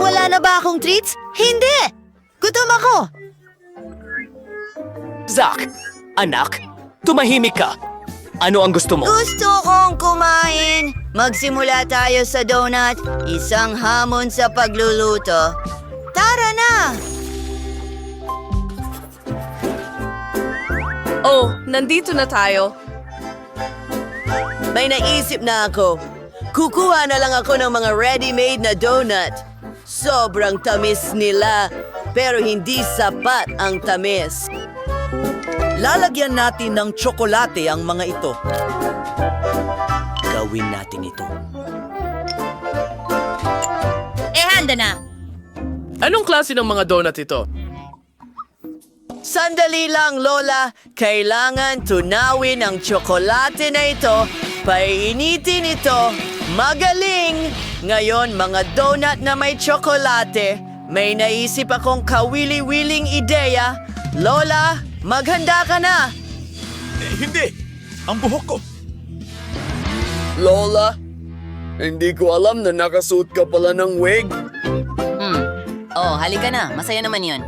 Wala na ba akong treats? Hindi! Gutom ako! Zach, anak, tumahimik ka. Ano ang gusto mo? Gusto kong kumain. Magsimula tayo sa donut. Isang hamon sa pagluluto. Tara na! Oh, nandito na tayo. May naisip na ako. Kukuha na lang ako ng mga ready-made na donut. Sobrang tamis nila, pero hindi sapat ang tamis. Lalagyan natin ng tsokolate ang mga ito. Gawin natin ito. Handa na! Anong klase ng mga donut ito? Sandali lang, Lola. Kailangan tunawin ang tsokolate na ito. Painitin ito. Magaling! Ngayon, mga donut na may tsokolate. May naisip akong kawili-wiling ideya. Lola, maghanda ka na! Hindi! Ang buhok ko! Lola, hindi ko alam na nakasuot ka pala ng wig. Oh, halika na. Masaya naman yun.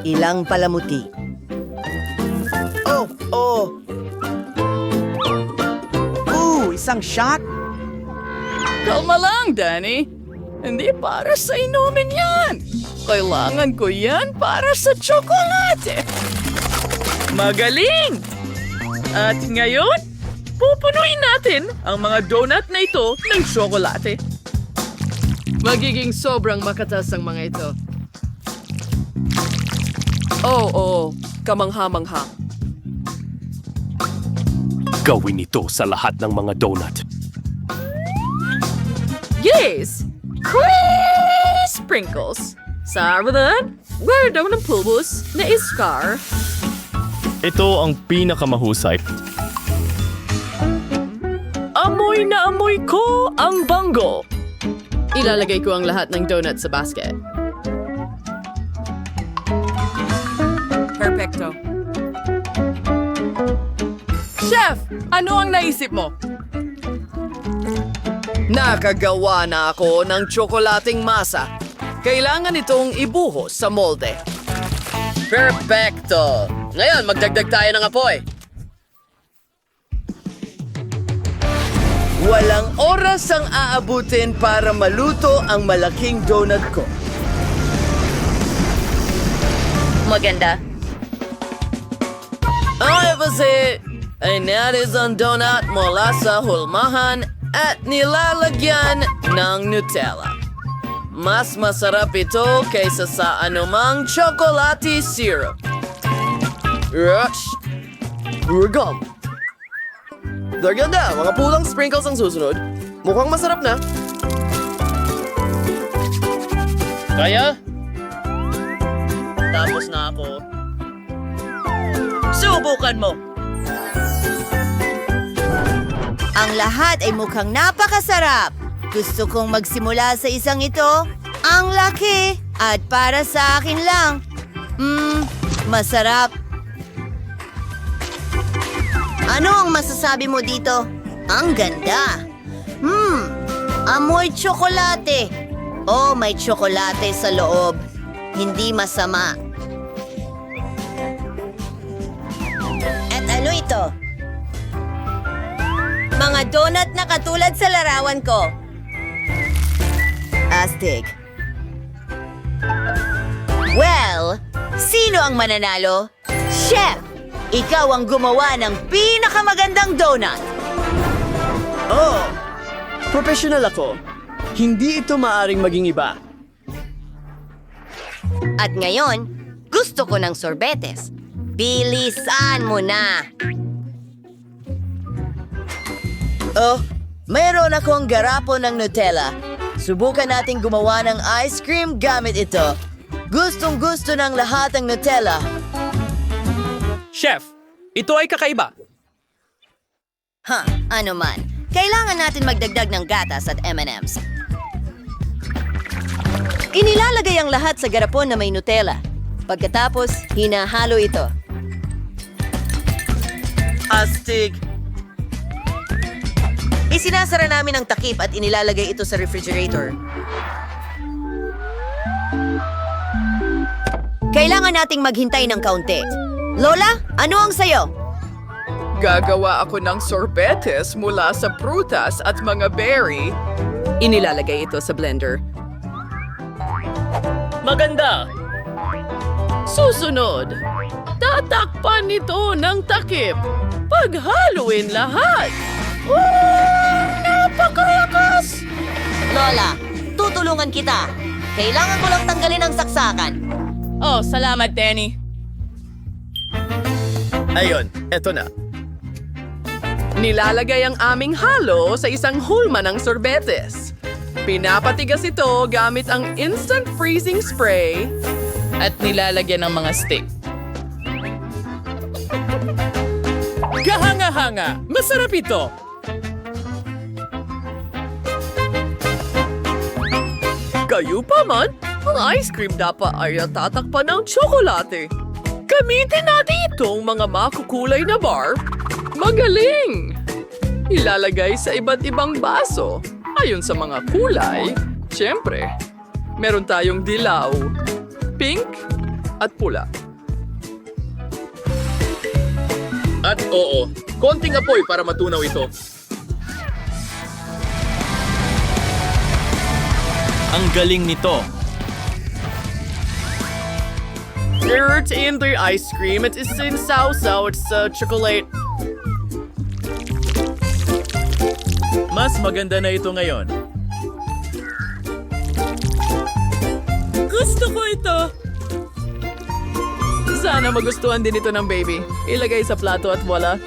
Ilang palamuti. Oh! Isang shot? Kalma lang, Danny. Hindi para sa inumin yan. Kailangan ko yan para sa tsokolate. Magaling! At ngayon, pupunuin natin ang mga donut na ito ng tsokolate. Magiging sobrang makatas ang mga ito. Oo, kamangha-mangha. Gawin ito sa lahat ng mga donut. Yes! Sprinkles. Sa aralan, where daw ng pulbos na iskar. Ito ang pinakamahusay. Amoy na amoy ko ang bango. Ilalagay ko ang lahat ng donut sa basket. Perfecto. Chef, ano ang naisip mo? Nakagawa na ako ng tsokolating masa. Kailangan itong ibuhos sa molde. Perfecto! Ngayon, magdagdag tayo ng apoy. Walang oras ang aabutin para maluto ang malaking donut ko. Maganda. Okay kasi, ay natis ang donut mula sa hulmahan at nilalagyan ng Nutella. Mas masarap ito kaysa sa anumang chocolate syrup. Rush! Urgam! Ganda, mga pulang sprinkles ang susunod. Mukhang masarap na. Kaya? Tapos na ako. Subukan mo! Ang lahat ay mukhang napakasarap. Gusto kong magsimula sa isang ito. Ang laki at para sa akin lang. Masarap. Ano ang masasabi mo dito? Ang ganda. Amoy tsokolate. Oh, may tsokolate sa loob. Hindi masama. At ano ito? Mga donut na katulad sa larawan ko. Astig. Well, sino ang mananalo? Chef, ikaw ang gumawa ng pinakamagandang donut. Oh, professional ako. Hindi ito maaring maging iba. At ngayon, gusto ko ng sorbetes. Bilisan mo na! Oh, mayroon akong garapon ng Nutella. Subukan nating gumawa ng ice cream gamit ito. Gustong-gusto ng lahat ang Nutella. Chef, ito ay kakaiba. Ano man. Kailangan natin magdagdag ng gatas at M&M's. Inilalagay ang lahat sa garapon na may Nutella. Pagkatapos, hinahalo ito. Astig. Isinasara namin ang takip at inilalagay ito sa refrigerator. Kailangan nating maghintay ng kaunti. Lola, ano ang sayo? Gagawa ako ng sorbetes mula sa prutas at mga berry. Inilalagay ito sa blender. Maganda! Susunod, tatakpan nito ng takip. Paghaluin lahat. Napakalakas! Lola, tutulungan kita. Kailangan ko lang tanggalin ang saksakan. Oh, salamat, Danny. Ayun, eto na. Nilalagay ang aming halo sa isang hulma ng sorbetes. Pinapatigas ito gamit ang instant freezing spray. At nilalagyan ng mga stick. Kahanga-hanga! Masarap ito! Kayo pa man, ang ice cream dapat ay tatakpan ng tsokolate. Gamitin natin itong mga makukulay na bar. Magaling! Ilalagay sa iba't ibang baso. Ayon sa mga kulay, siyempre, meron tayong dilaw, pink, at pula. At oo, konting apoy para matunaw ito. Ang galing nito. It's in the ice cream. It is in sausaw. It's chocolate. Mas maganda na ito ngayon. Gusto ko ito. Sana magustuhan din ito ng baby. Ilagay sa plato at wala.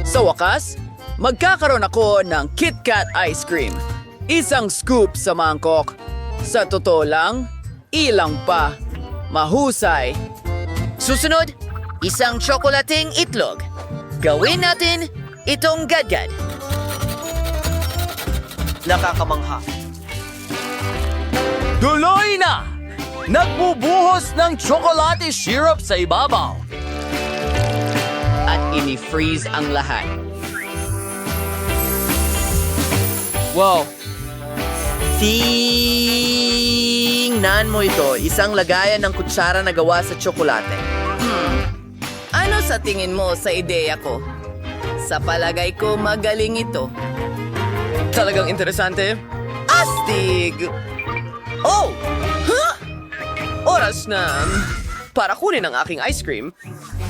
Sa wakas, magkakaroon ako ng KitKat ice cream. Isang scoop sa mangkok. Sa totoo lang, ilang pa. Mahusay. Susunod, isang tsokolating itlog. Gawin natin itong gadgad. Nakakamangha. Tuloy na! Nagbubuhos ng tsokolate syrup sa ibabaw. At ini-freeze ang lahat. Wow, Tingnan mo ito, isang lagayan ng kutsara na gawa sa tsokolate. Ano sa tingin mo sa ideya ko? Sa palagay ko, magaling ito. Talagang interesante. Astig! Oh! Huh? Oras na para kunin ang aking ice cream.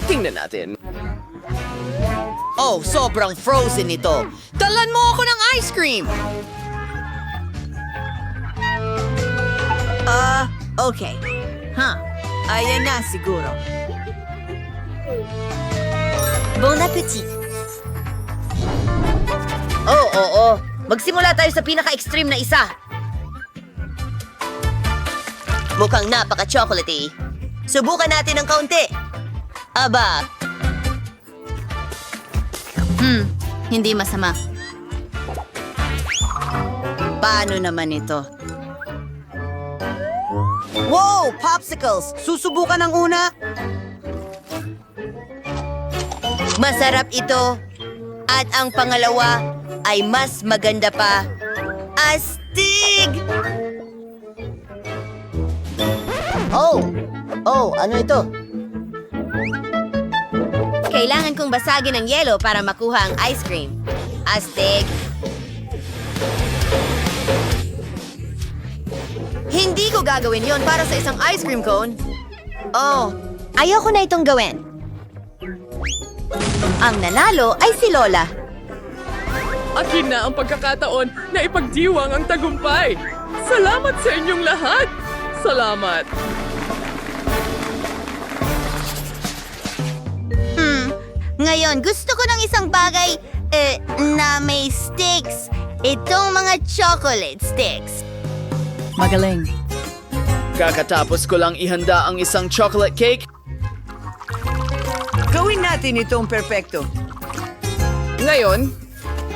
Tingnan natin. Oh, sobrang frozen ito. Dalan mo ako ng ice cream! Okay. Ayan na siguro. Bon appetit! Oo. Magsimula tayo sa pinaka-extreme na isa. Mukhang napaka-chocolatey. Subukan natin ng kaunti. Aba. Hindi masama. Paano naman ito? Wow! Popsicles! Susubukan ang una? Masarap ito. At ang pangalawa ay mas maganda pa. Astig! Oh, ano ito? Kailangan kong basagin ang yelo para makuha ang ice cream. Astig. Hindi ko gagawin yon para sa isang ice cream cone. Oh, Ayoko na itong gawin. Ang nanalo ay si Lola. Akin na ang pagkakataon na ipagdiwang ang tagumpay. Salamat sa inyong lahat. Salamat. Ngayon, gusto ko ng isang bagay na may sticks. Itong mga chocolate sticks. Magaling. Kakatapos ko lang ihanda ang isang chocolate cake. gawin natin itong perpekto. Ngayon,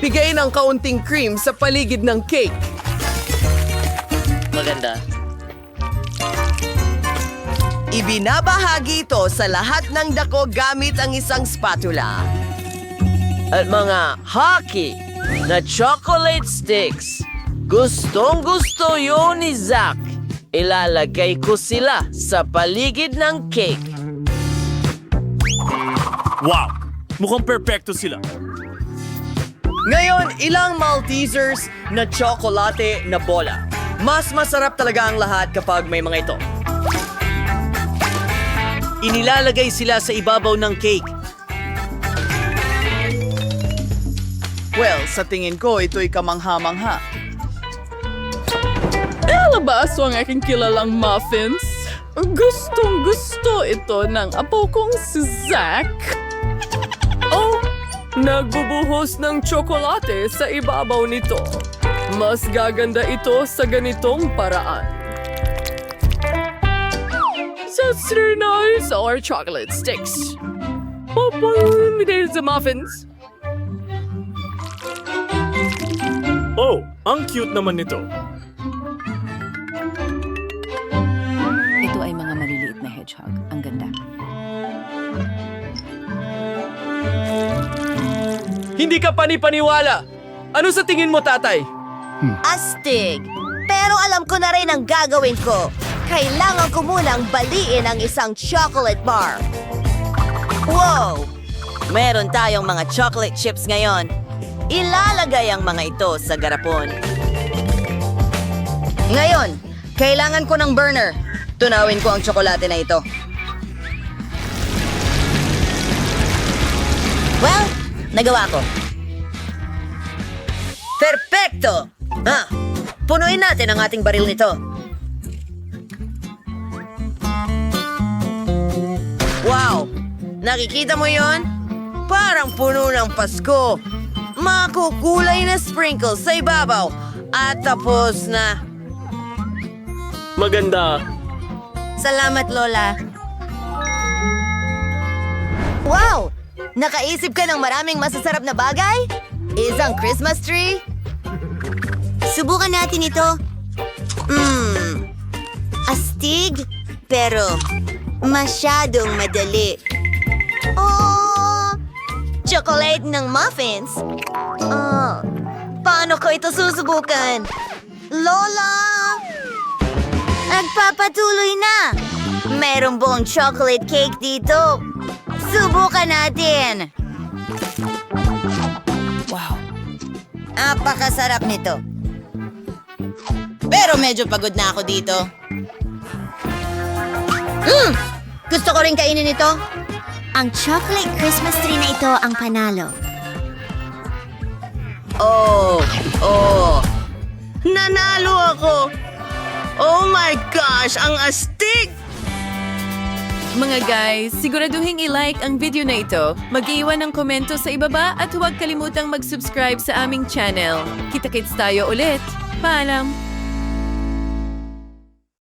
bigay ng kaunting cream sa paligid ng cake. Maganda. Ibinabahagi ito sa lahat ng dako gamit ang isang spatula. At mga hockey na chocolate sticks. Gustong gusto yun ni Zach. Ilalagay ko sila sa paligid ng cake. Wow! Mukhang perpekto sila. Ngayon, ilang Maltesers na tsokolate na bola. Mas masarap talaga ang lahat kapag may mga ito. Inilalagay sila sa ibabaw ng cake. Well, sa tingin ko, ito'y kamangha-mangha. Alabaso ang aking kilalang muffins. Gustong gusto ito ng apo kong si Zach. Oh, nagbubuhos ng tsokolate sa ibabaw nito. Mas gaganda ito sa ganitong paraan. That's very nice. Or chocolate sticks. There's the muffins. Oh, ang cute naman nito. Ito ay mga maliliit na hedgehog. Ang ganda. Hindi ka panipaniwala! Ano sa tingin mo, tatay? Astig! Pero alam ko na rin ang gagawin ko. Kailangan ko munang baliin ang isang chocolate bar. Wow! Meron tayong mga chocolate chips ngayon. Ilalagay ang mga ito sa garapon. Ngayon, kailangan ko ng burner. Tunawin ko ang tsokolate na ito. Well, nagawa ko. Perpekto! Punuin natin ang ating baril nito. Wow! Nakikita mo yon? Parang puno ng Pasko. Makukulay na sprinkles sa ibabaw. At tapos na. Maganda. Salamat, Lola. Wow! Nakaisip ka ng maraming masasarap na bagay? Isang Christmas tree? Subukan natin ito. Astig, pero masyadong madali. Oh! Chocolate ng muffins? Paano ko ito susubukan? Lola! Nagpapatuloy na! Merong buong chocolate cake dito. Subukan natin! Wow! Napakasarap nito. Pero medyo pagod na ako dito. Gusto ko rin kainin ito. Ang chocolate Christmas tree na ito ang panalo. Oh! Nanalo ako! Oh my gosh! Ang astig! Mga guys, siguraduhin i-like ang video na ito, mag-iwan ng komento sa ibaba at huwag kalimutang mag-subscribe sa aming channel. Kita-kits tayo ulit. Paalam!